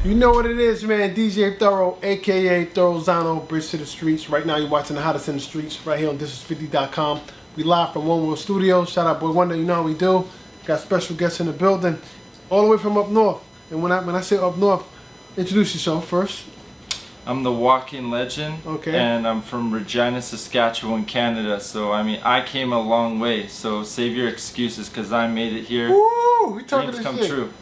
You know what it is, man. DJ Thorough, a.k.a. Thorozano, Bridge to the Streets. Right now you're watching the hottest in the streets right here on thisis50.com. We live from One World Studios. Shout out Boy Wonder, you know how we do. Got special guests in the building. All the way from up north. And when I say up north, introduce yourself first. I'm the walking legend, okay, and I'm from Regina, Saskatchewan, Canada. So I mean, I came a long way. So save your excuses, cause I made it here. Woo! We talking Dreams this come shit. True.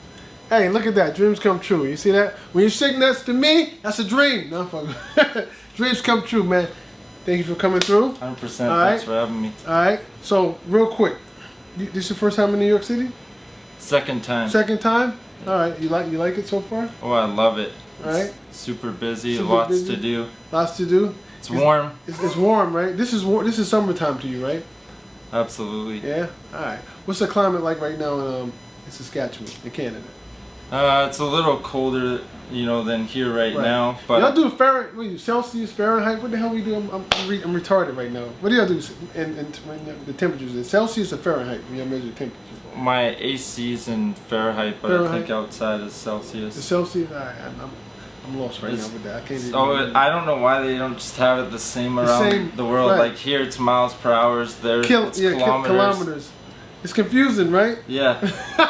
Hey, look at that! Dreams come true. You see that? When you sing next to me, that's a dream. No, fuck. Dreams come true, man. Thank you for coming through. 100%. Thanks for having me. All right. So real quick, this your first time in New York City? Second time. Second time. All right. You like it so far? Oh, I love it. Alright. Super busy, Super lots busy. to do. Lots to do. It's warm. It's warm, right? This is summertime to you, right? Absolutely. Yeah. All right. What's the climate like right now in Saskatchewan, in Canada? It's a little colder, you know, than here right now. But y'all do Fahrenheit, Celsius, Fahrenheit. What the hell we do? I'm retarded right now. What do y'all do in the temperatures? Is Celsius or Fahrenheit when y'all measure temperatures? My AC's in Fahrenheit, but I think outside is Celsius. The Celsius. All right. I'm lost right now with that. I can't even. Oh, I don't know why they don't just have it the same around the world. Right. Like here, it's miles per hour. There, it's kilometers. It's confusing, right? Yeah.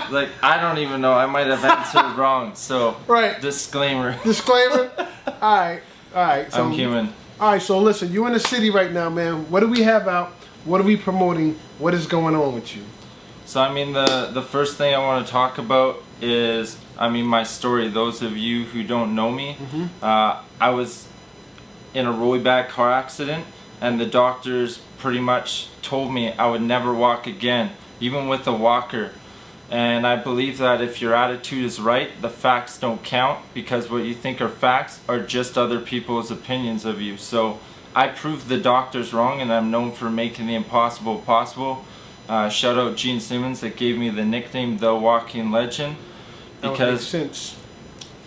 Like I don't even know. I might have answered wrong. So disclaimer. Disclaimer. All right. So, I'm human. All right. So listen, you're in the city right now, man. What do we have out? What are we promoting? What is going on with you? So I mean, the first thing I want to talk about is, I mean, my story. Those of you who don't know me, I was in a really bad car accident, and the doctors pretty much told me I would never walk again, even with a walker. And I believe that if your attitude is right, the facts don't count, because what you think are facts are just other people's opinions of you. So I proved the doctors wrong, and I'm known for making the impossible possible. Shout out Gene Simmons that gave me the nickname The Walking Legend, because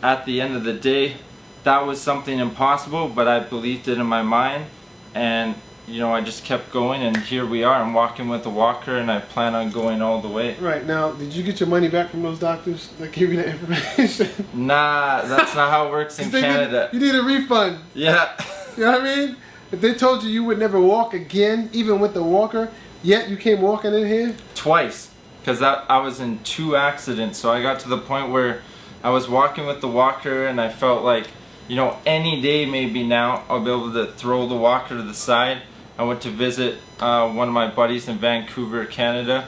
at the end of the day that was something impossible, but I believed it in my mind, and you know, I just kept going, and here we are. I'm walking with a walker, and I plan on going all the way. Right. Now, did you get your money back from those doctors that gave you that information? Nah, that's not how it works in Canada. You need a refund. Yeah. You know what I mean? If they told you you would never walk again, even with the walker, yet you came walking in here? Twice. Because I was in 2 accidents, so I got to the point where I was walking with the walker, and I felt like, you know, any day maybe now I'll be able to throw the walker to the side. I went to visit one of my buddies in Vancouver, Canada,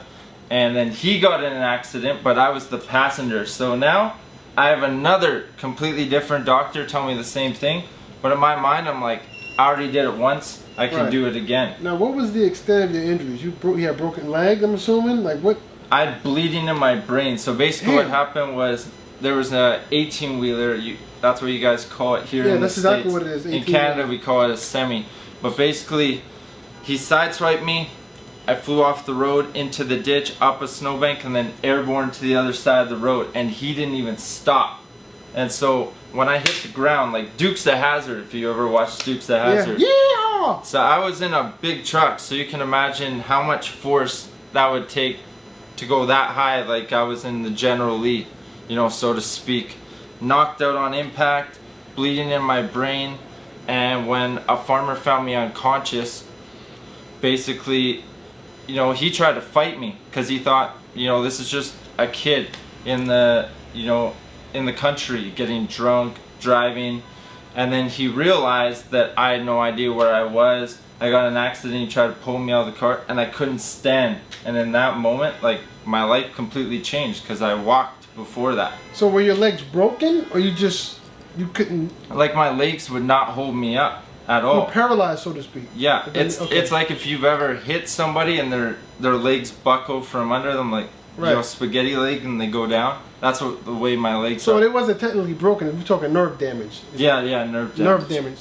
and then he got in an accident, but I was the passenger. So now I have another completely different doctor tell me the same thing, but in my mind I'm like, I already did it once, I can do it again. Now, what was the extent of your injuries? You had a broken leg, I'm assuming? Like what? I had bleeding in my brain. So basically what happened was, there was a 18-wheeler, that's what you guys call it here in the States. Yeah, that's exactly what it is. In Canada we call it a semi. But basically, he sideswiped me, I flew off the road into the ditch, up a snowbank, and then airborne to the other side of the road, and he didn't even stop. And so when I hit the ground, like Dukes of Hazzard, if you ever watched Dukes of Hazzard. Yeah. So I was in a big truck, so you can imagine how much force that would take to go that high, like I was in the General Lee, you know, so to speak. Knocked out on impact, bleeding in my brain, and when a farmer found me unconscious, basically, you know, he tried to fight me because he thought, you know, this is just a kid in the, you know, in the country getting drunk, driving, and then he realized that I had no idea where I was. I got in an accident, he tried to pull me out of the car, and I couldn't stand. And in that moment, like, my life completely changed because I walked before that. So were your legs broken, or you couldn't? Like, my legs would not hold me up at all. You were paralyzed, so to speak. Yeah, it's like if you've ever hit somebody and their legs buckle from under them, like you know, spaghetti leg, and they go down. That's the way my legs are. So it wasn't technically broken. We're talking nerve damage. Yeah, nerve damage. Nerve damage.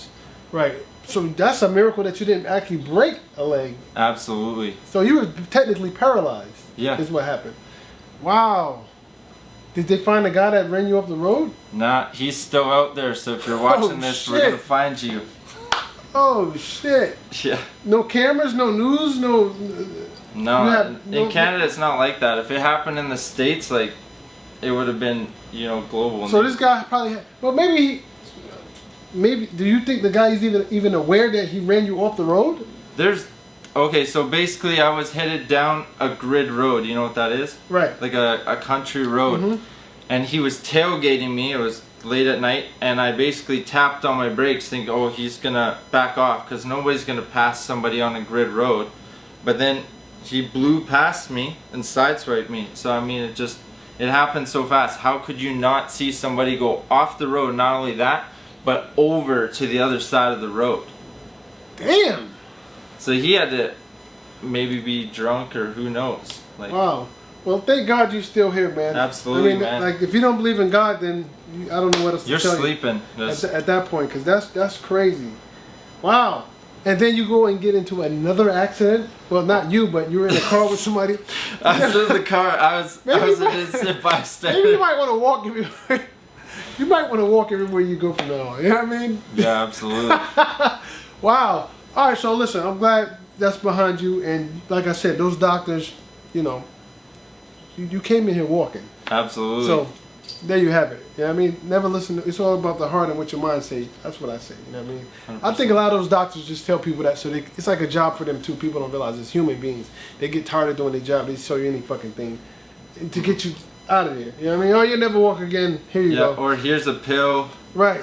Right. So that's a miracle that you didn't actually break a leg. Absolutely. So you were technically paralyzed. Yeah. Is what happened. Wow. Did they find the guy that ran you off the road? Nah, he's still out there. So if you're watching this, we're gonna find you. Oh shit. Yeah. No cameras, no news, no. No, in Canada it's not like that. If it happened in the States, like, it would have been, you know, global. So this guy probably had, well, maybe do you think the guy is even aware that he ran you off the road? Okay, so basically I was headed down a grid road. You know what that is? Right. Like a country road. And he was tailgating me. It was late at night, and I basically tapped on my brakes thinking, oh, he's gonna back off because nobody's gonna pass somebody on a grid road. But then he blew past me and sideswiped me. So I mean, it happened so fast. How could you not see somebody go off the road? Not only that, but over to the other side of the road. Damn. So he had to maybe be drunk or who knows. Like, wow. Well, thank God you're still here, man. Absolutely, I mean, man. like, if you don't believe in God, then I don't know what else to You're tell sleeping. you at that point, because that's crazy. Wow. And then you go and get into another accident. Well, not you, but you were in a car with somebody. I was in the car. I was an innocent bystander. Maybe you might want to walk everywhere. You might want to walk everywhere you go from now on. You know what I mean? Yeah, absolutely. Wow. All right, so listen, I'm glad that's behind you. And like I said, those doctors, you know, you came in here walking. Absolutely. So there you have it. You know what I mean? Never listen. It's all about the heart and what your mind say. That's what I say. You know what I mean? 100%. I think a lot of those doctors just tell people that so it's like a job for them too. People don't realize it's human beings. They get tired of doing their job. They show you any fucking thing to get you out of there. You know what I mean? Oh, you'll never walk again. Here you go. Or here's a pill. Right.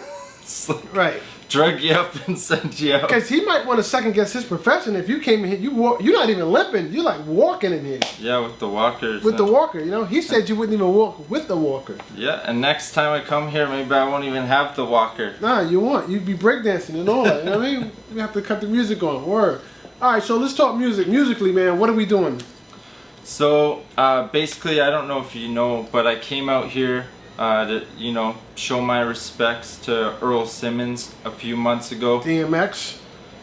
Right. Drug you up and send you out. Because he might want to second guess his profession if you came in here. You're not even limping. You're like walking in here. Yeah, with the walkers. With the walker, you know? He said you wouldn't even walk with the walker. Yeah, and next time I come here, maybe I won't even have the walker. Nah, you won't. You'd be breakdancing and all that. You know what I mean? We have to cut the music on. Word. All right, so let's talk music. Musically, man, what are we doing? So, basically, I don't know if you know, but I came out here to, you know, show my respects to Earl Simmons a few months ago. DMX.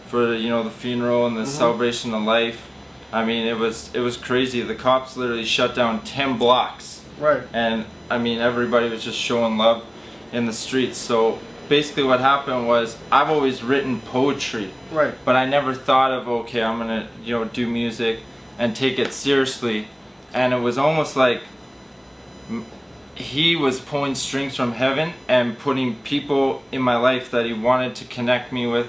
For, you know, the funeral and the celebration of life. I mean, it was crazy. The cops literally shut down 10 blocks. Right. And, I mean, everybody was just showing love in the streets. So, basically what happened was, I've always written poetry. Right. But I never thought of, okay, I'm gonna, you know, do music and take it seriously. And it was almost like he was pulling strings from heaven and putting people in my life that he wanted to connect me with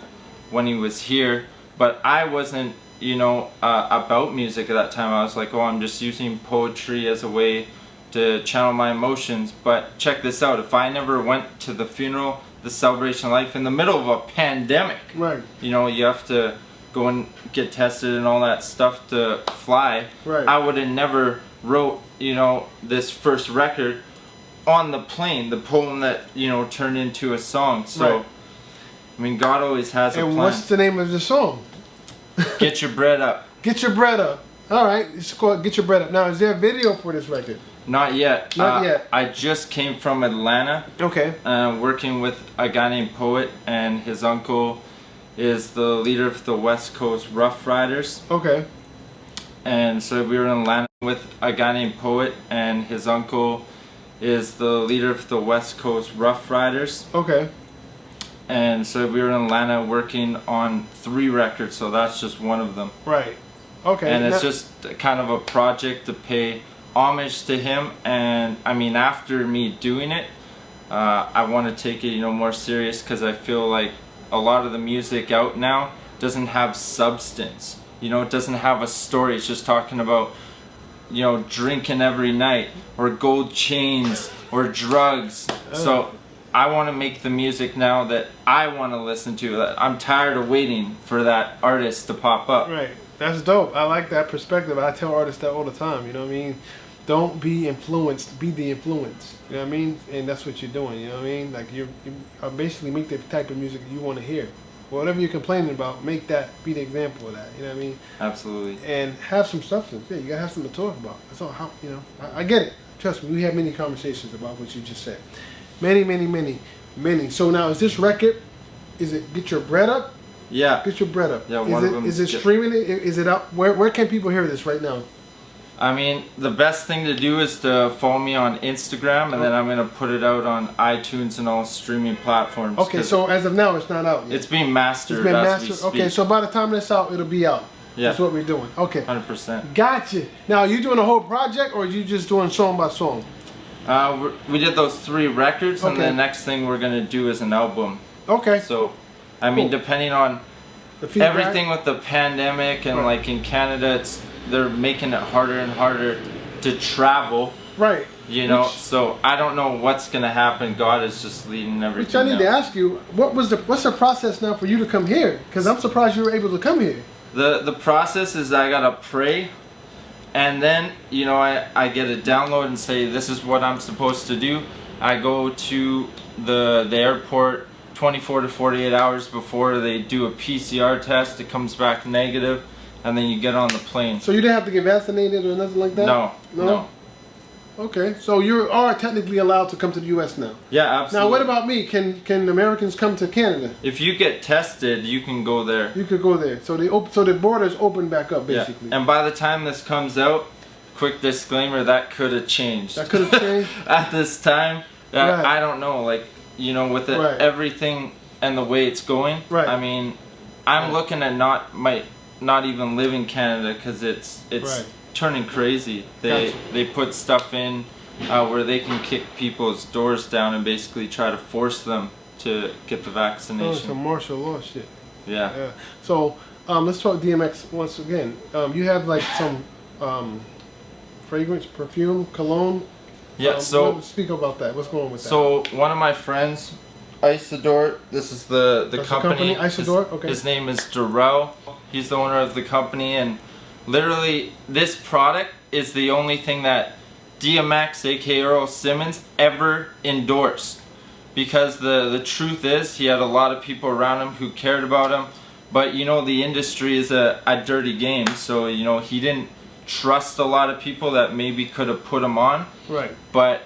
when he was here. But I wasn't, you know, about music at that time. I was like, oh, I'm just using poetry as a way to channel my emotions. But check this out, if I never went to the funeral, the celebration of life in the middle of a pandemic, right? You know, you have to go and get tested and all that stuff to fly. Right. I would have never wrote, you know, this first record on the plane, the poem that, you know, turned into a song. So, right. I mean, God always has a plan. And what's the name of the song? Get Your Bread Up. Get Your Bread Up. All right, it's called Get Your Bread Up. Now, is there a video for this record? Not yet. Not yet. I just came from Atlanta. Okay. Working with a guy named Poet, and his uncle is the leader of the West Coast Rough Riders. Okay. And so we were in Atlanta with a guy named Poet, and his uncle is the leader of the West Coast Rough Riders. Okay. And so we were in Atlanta working on 3 records, so that's just one of them. Right. Okay. And it's just kind of a project to pay homage to him. And I mean, after me doing it, I want to take it, you know, more serious, because I feel like a lot of the music out now doesn't have substance. You know, it doesn't have a story. It's just talking about, you know, drinking every night, or gold chains, or drugs. So I want to make the music now that I want to listen to. That I'm tired of waiting for that artist to pop up. Right. That's dope. I like that perspective. I tell artists that all the time. You know what I mean? Don't be influenced. Be the influence. You know what I mean? And that's what you're doing. You know what I mean? Like you basically make the type of music you want to hear. Whatever you're complaining about, make that be the example of that. You know what I mean? Absolutely. And have some substance. Yeah, you gotta have something to talk about. That's all. How, you know, I get it. Trust me. We have many conversations about what you just said. Many. So now, is this record? Is it Get Your Bread Up? Yeah. Get Your Bread Up. Yeah. One of them. Is it streaming? Is it up? Where can people hear this right now? I mean, the best thing to do is to follow me on Instagram, and then I'm gonna put it out on iTunes and all streaming platforms. Okay, so as of now, it's not out yet. It's being mastered. It's been as we mastered. speak. Okay, so by the time it's out, it'll be out. Yeah. That's what we're doing. Okay. 100%. Gotcha. Now, are you doing a whole project, or are you just doing song by song? We did those 3 records, and Okay. the next thing we're gonna do is an album. Okay. So, I mean, Cool. depending on The feedback? everything with the pandemic and Right. like in Canada, they're making it harder and harder to travel. Right. You know, Which- so I don't know what's gonna happen. God is just leading everything. Which I need to now. ask you, what's the process now for you to come here? Because I'm surprised you were able to come here. The process is I gotta pray, and then you know I get a download and say this is what I'm supposed to do. I go to the airport 24 to 48 hours before they do a PCR test. It comes back negative, and then you get on the plane. So you didn't have to get vaccinated or nothing like that? No. Okay, so you are technically allowed to come to the U.S. now. Yeah, absolutely. Now, what about me? Can Americans come to Canada? If you get tested, you can go there. You could go there. So so the borders open back up, basically. Yeah. And by the time this comes out, quick disclaimer, that could have changed. That could have changed? At this time, Right. I don't know. Like, you know, with Right. everything and the way it's going, Right. I mean, I'm looking at not even live in Canada because it's Right. turning crazy. Gotcha. They put stuff in where they can kick people's doors down and basically try to force them to get the Oh, vaccination. some martial law shit. Yeah. Yeah. So let's talk DMX once again. You have like some fragrance, perfume, cologne. Yeah. So speak about that. What's going on with that? So one of my friends, Isidore, this is the That's the company. company, Isidore? Okay. His name is Darrell. He's the owner of the company, and literally this product is the only thing that DMX, aka Earl Simmons, ever endorsed. Because the truth is, he had a lot of people around him who cared about him, but you know the industry is a dirty game, so you know he didn't trust a lot of people that maybe could have put him on, Right. but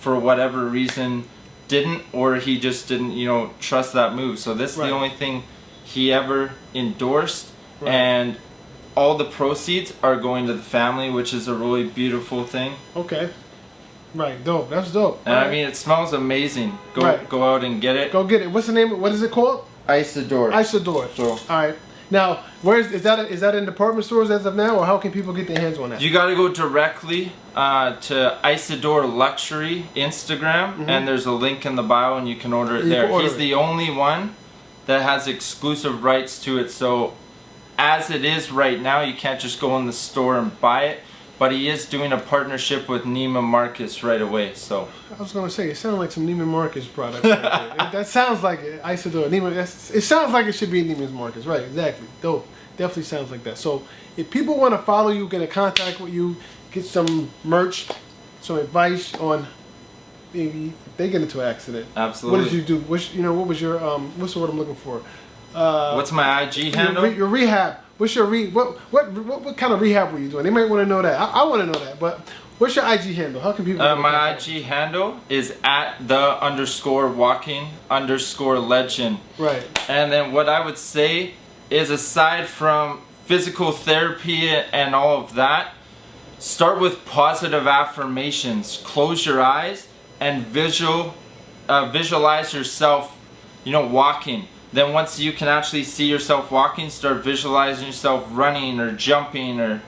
for whatever reason didn't, or he just didn't, you know, trust that move. So this is Right. the only thing he ever endorsed, Right. and all the proceeds are going to the family, which is a really beautiful thing. Okay. Right. Dope. That's dope. And All I right. mean, it smells amazing. Right. Go out and get it. Go get it. What's the name? What is it called? Isidore. Isidore. So- All right. Now, is that in department stores as of now, or how can people get their hands on that? You got to go directly to Isidore Luxury Instagram, and there's a link in the bio, and you can order it You there. can order He's it. the only one that has exclusive rights to it. So, as it is right now, you can't just go in the store and buy it. But he is doing a partnership with Neiman Marcus right away. So, I was gonna say it sounded like some Neiman Marcus product. Right there. That sounds like it. Isidore. It sounds like it should be Neiman Marcus. Right. Exactly. Dope. Definitely sounds like that. So if people want to follow you, get in contact with you, get some merch, some advice on maybe if they get into an accident. absolutely. What did you do? What was your what's the word I'm looking for? What's my IG handle? Your rehab. What's your what kind of rehab were you doing? They might want to know that. I want to know that. But what's your IG handle? How can people? get in My contact? IG handle is @the_walking_legend. Right. And then what I would say is, aside from physical therapy and all of that, start with positive affirmations. Close your eyes and visualize yourself, you know, walking. Then once you can actually see yourself walking, start visualizing yourself running or jumping, or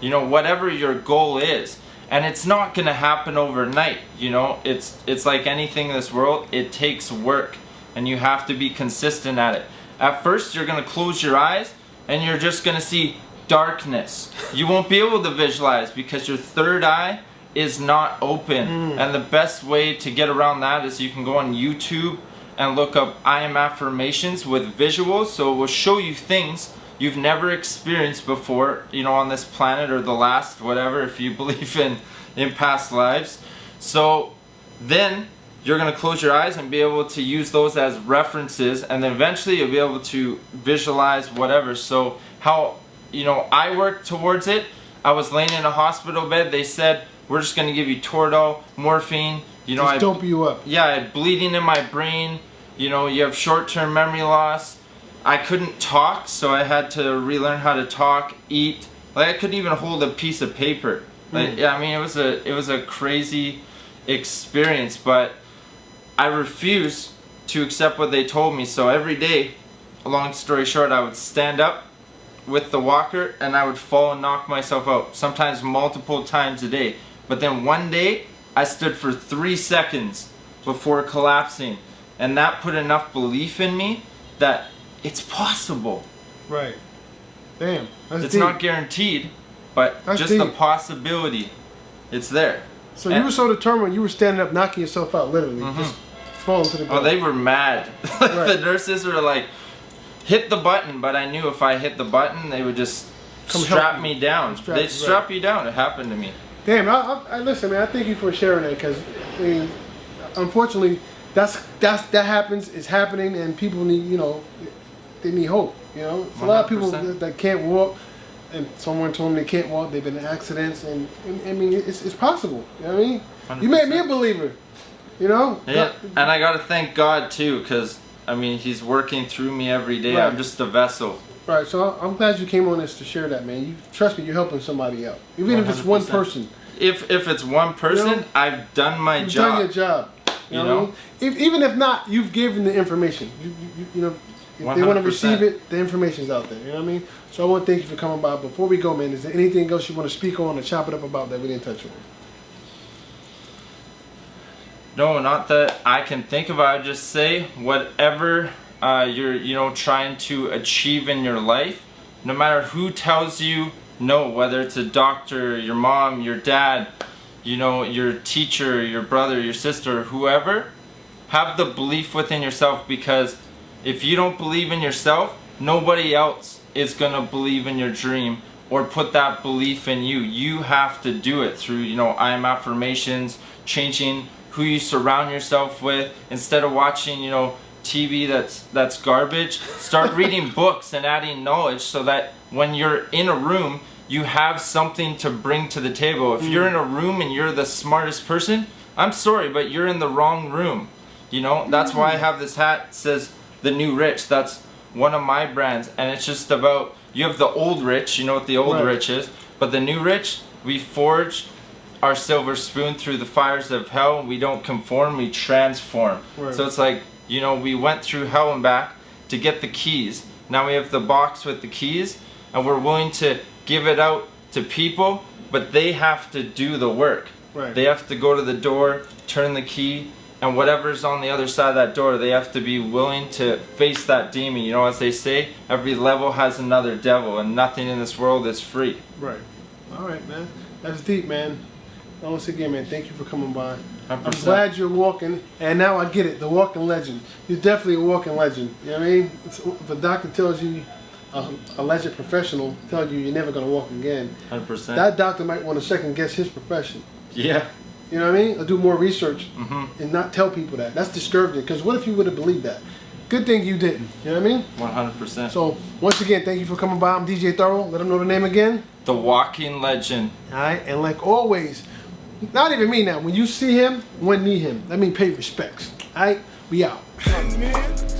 you know, whatever your goal is. And it's not going to happen overnight, you know. It's like anything in this world, it takes work, and you have to be consistent at it. At first you're going to close your eyes and you're just going to see darkness. You won't be able to visualize because your third eye is not open. And the best way to get around that is you can go on YouTube and look up I am affirmations with visuals, so it will show you things you've never experienced before, you know, on this planet, or the last, whatever, if you believe in past lives. So then you're going to close your eyes and be able to use those as references, and then eventually you'll be able to visualize whatever. So how, you know, I worked towards it. I was laying in a hospital bed. They said, we're just going to give you Toradol, morphine. You know, Just dope you up. yeah, I had bleeding in my brain. You know, you have short-term memory loss. I couldn't talk, so I had to relearn how to talk, eat. Like, I couldn't even hold a piece of paper. Like, yeah, I mean, it was a crazy experience, but I refused to accept what they told me. So every day, long story short, I would stand up with the walker and I would fall and knock myself out, sometimes multiple times a day. But then one day, I stood for 3 seconds before collapsing, and that put enough belief in me that it's possible. Right. Damn. That's It's deep. not guaranteed, but That's just deep. the possibility, it's there. So you were so determined, you were standing up, knocking yourself out, literally, just falling to the Oh, ground. they were mad. Right. The nurses were like, hit the button, but I knew if I hit the button, they would just Come strap help me you. down. Strap They'd you, strap right. you down. It happened to me. Damn, I listen, man. I thank you for sharing that, because I mean, unfortunately, that happens. It's happening, and people need, they need hope. It's a lot of people 100%. that can't walk, and someone told them they can't walk. They've been in accidents, and I mean, it's possible. You know what I mean? 100%. You made me a believer. Yeah, and I gotta thank God too, because I mean, He's working through me every day. Right. I'm just a vessel. Right, so I'm glad you came on this to share that, man. Trust me, you're helping somebody out, even if it's one 100%. person. If it's one person, I've done my You've job. done your job. You know? what I mean? Even if not, you've given the information. If they want to 100%. receive it, the information's out there. You know what I mean? So I want to thank you for coming by. Before we go, man, is there anything else you want to speak on or chop it up about that we didn't touch on? No, not that I can think of. I would just say whatever you're trying to achieve in your life, no matter who tells you no, whether it's a doctor, your mom, your dad, your teacher, your brother, your sister, whoever, have the belief within yourself, because if you don't believe in yourself, nobody else is going to believe in your dream or put that belief in you. You have to do it through, I am affirmations, changing who you surround yourself with. Instead of watching, TV that's garbage, start reading books and adding knowledge, so that when you're in a room, you have something to bring to the table. If you're in a room and you're the smartest person, I'm sorry, but you're in the wrong room. That's why I have this hat that says The New Rich. That's one of my brands, and it's just about, you have the old rich, you know what the old Right. rich is, but the new rich, we forged our silver spoon through the fires of hell. We don't conform, we transform. Right. So it's like, we went through hell and back to get the keys. Now we have the box with the keys, and we're willing to give it out to people, but they have to do the work. Right. They have to go to the door, turn the key, and whatever's on the other side of that door, they have to be willing to face that demon. As they say, every level has another devil, and nothing in this world is free. Right. All right, man. That's deep, man. Once again, man, thank you for coming by. 100%. I'm glad you're walking, and now I get it, the walking legend. You're definitely a walking legend. You know what I mean? If a doctor tells you, a alleged professional tells you you're never going to walk again, 100%. that doctor might want to second guess his profession. Yeah. You know what I mean? Or do more research Mm-hmm. and not tell people that. That's discouraging, because what if you would have believed that? Good thing you didn't. You know what I mean? 100%. So, once again, thank you for coming by. I'm DJ Thorough. Let them know the name again. The walking legend. All right? And like always, not even me now, when you see him, one knee him. That means pay respects. All right? We out. Hey, man.